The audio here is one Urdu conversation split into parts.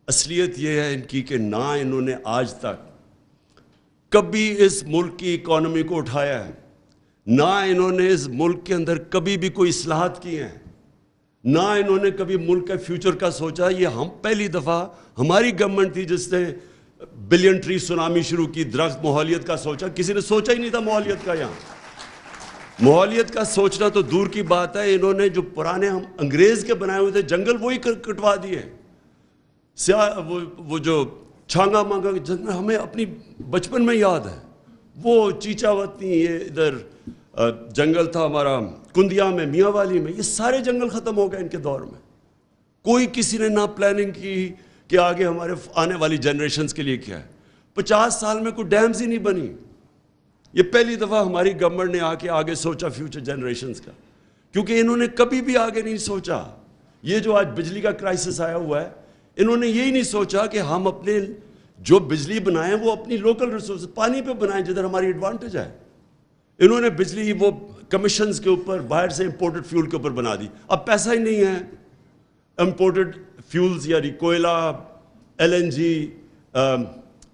اصلیت یہ ہے ان کی کہ نہ انہوں نے آج تک کبھی اس ملک کی اکانومی کو اٹھایا ہے، نہ انہوں نے اس ملک کے اندر کبھی بھی کوئی اصلاحات کی ہیں، نہ انہوں نے کبھی ملک کے فیوچر کا سوچا. یہ ہم پہلی دفعہ ہماری گورنمنٹ تھی جس نے بلین ٹری سونامی شروع کی، درخت ماحولیت کا سوچا. کسی نے سوچا ہی نہیں تھا ماحولیت کا. یہاں ماحولیت کا سوچنا تو دور کی بات ہے، انہوں نے جو پرانے ہم انگریز کے بنائے ہوئے تھے جنگل وہی کٹوا دیے. وہ جو چھانگا مانگا جنگل ہمیں اپنی بچپن میں یاد ہے، وہ چیچا وطنی، یہ ادھر جنگل تھا ہمارا کندیا میں، میاں والی میں، یہ سارے جنگل ختم ہو گئے ان کے دور میں. کوئی کسی نے نہ پلاننگ کی کہ آگے ہمارے آنے والی جنریشنز کے لیے کیا ہے. 50 سال میں کوئی ڈیمز ہی نہیں بنی. یہ پہلی دفعہ ہماری گورنمنٹ نے آ کے آگے سوچا فیوچر جنریشنز کا، کیونکہ انہوں نے کبھی بھی آگے نہیں سوچا. یہ جو آج بجلی کا کرائسس آیا ہوا ہے، انہوں نے یہی نہیں سوچا کہ ہم اپنے جو بجلی بنائیں وہ اپنی لوکل ریسورس پانی پہ بنائیں جدھر ہماری ایڈوانٹیج ہے. انہوں نے بجلی وہ کمیشنز کے اوپر باہر سے امپورٹڈ فیول کے اوپر بنا دی. اب پیسہ ہی نہیں ہے امپورٹڈ فیولز یعنی کوئلہ، LNG،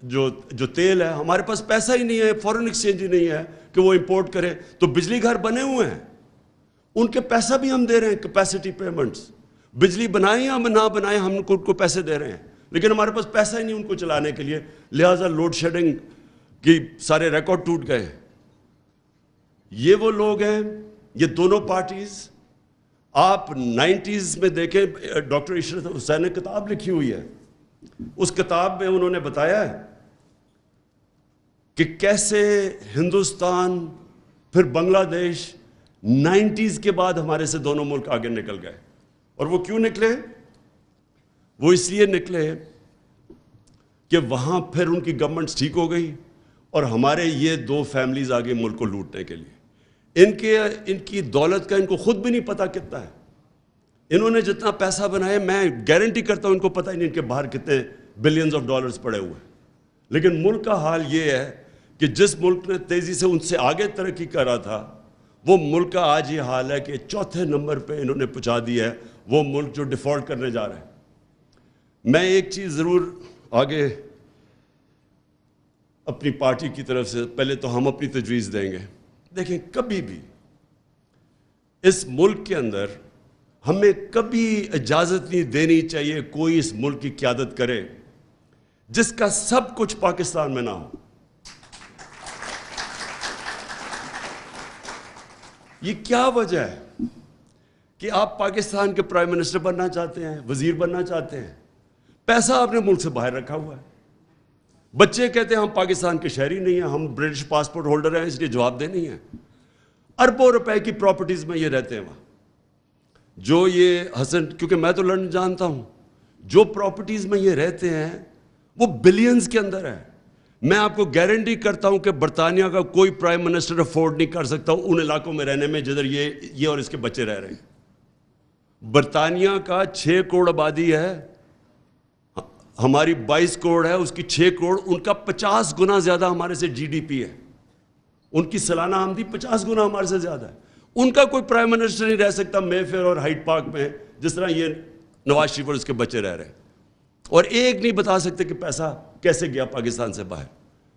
جو تیل ہے، ہمارے پاس پیسہ ہی نہیں ہے، فورن ایکسچینج ہی نہیں ہے کہ وہ امپورٹ کرے. تو بجلی گھر بنے ہوئے ہیں، ان کے پیسہ بھی ہم دے رہے ہیں، کیپیسٹی پیمنٹس. بجلی بنائیں یا نہ بنائیں ہم ان کو پیسے دے رہے ہیں، لیکن ہمارے پاس پیسہ ہی نہیں ان کو چلانے کے لیے. لہٰذا لوڈ شیڈنگ کی سارے ریکارڈ ٹوٹ گئے. یہ وہ لوگ ہیں، یہ دونوں پارٹیز. آپ 90s میں دیکھیں، ڈاکٹر عشرت حسین نے کتاب لکھی ہوئی ہے، اس کتاب میں انہوں نے بتایا ہے کہ کیسے ہندوستان پھر بنگلہ دیش 90s کے بعد ہمارے سے دونوں ملک آگے نکل گئے. اور وہ کیوں نکلے؟ وہ اس لیے نکلے کہ وہاں پھر ان کی گورنمنٹس ٹھیک ہو گئی اور ہمارے یہ دو فیملیز آگے ملک کو لوٹنے کے لیے. ان کی دولت کا ان کو خود بھی نہیں پتا کتنا ہے. انہوں نے جتنا پیسہ بنایا، میں گارنٹی کرتا ہوں ان کو پتہ ہی نہیں ان کے باہر کتنے بلینز آف ڈالرز پڑے ہوئے ہیں. لیکن ملک کا حال یہ ہے کہ جس ملک نے تیزی سے ان سے آگے ترقی کر رہا تھا، وہ ملک کا آج یہ حال ہے کہ 4تھے نمبر پہ انہوں نے پہنچا دیا ہے وہ ملک جو ڈیفالٹ کرنے جا رہے ہیں. میں ایک چیز ضرور آگے اپنی پارٹی کی طرف سے، پہلے تو ہم اپنی تجویز دیں گے. دیکھیں، کبھی بھی اس ملک کے اندر ہمیں کبھی اجازت نہیں دینی چاہیے کوئی اس ملک کی قیادت کرے جس کا سب کچھ پاکستان میں نہ ہو. یہ کیا وجہ ہے کہ آپ پاکستان کے پرائم منسٹر بننا چاہتے ہیں، وزیر بننا چاہتے ہیں، پیسہ آپ نے ملک سے باہر رکھا ہوا ہے. بچے کہتے ہیں ہم پاکستان کے شہری نہیں ہیں، ہم برٹش پاسپورٹ ہولڈر ہیں، اس لیے جواب دہ نہیں ہیں. اربوں روپے کی پراپرٹیز میں یہ رہتے ہیں وہاں. جو یہ حسن، کیونکہ میں تو لندن جانتا ہوں، جو پراپرٹیز میں یہ رہتے ہیں وہ بلینز کے اندر ہے. میں آپ کو گارنٹی کرتا ہوں کہ برطانیہ کا کوئی پرائم منسٹر افورڈ نہیں کر سکتا ان علاقوں میں رہنے میں جدھر یہ اور اس کے بچے رہ رہے ہیں. برطانیہ کا 6 کروڑ آبادی ہے، ہماری 22 کروڑ ہے، اس کی 6 کروڑ، ان کا 50 گنا زیادہ ہمارے سے GDP ہے. ان کی سالانہ آمدنی 50 گنا ہمارے سے زیادہ ہے. ان کا کوئی پرائم منسٹر نہیں رہ سکتا مے فیئر اور ہائیڈ پارک میں جس طرح یہ نواز شریف اور اس کے بچے رہ رہے ہیں. اور ایک نہیں بتا سکتے کہ پیسہ کیسے گیا پاکستان سے باہر.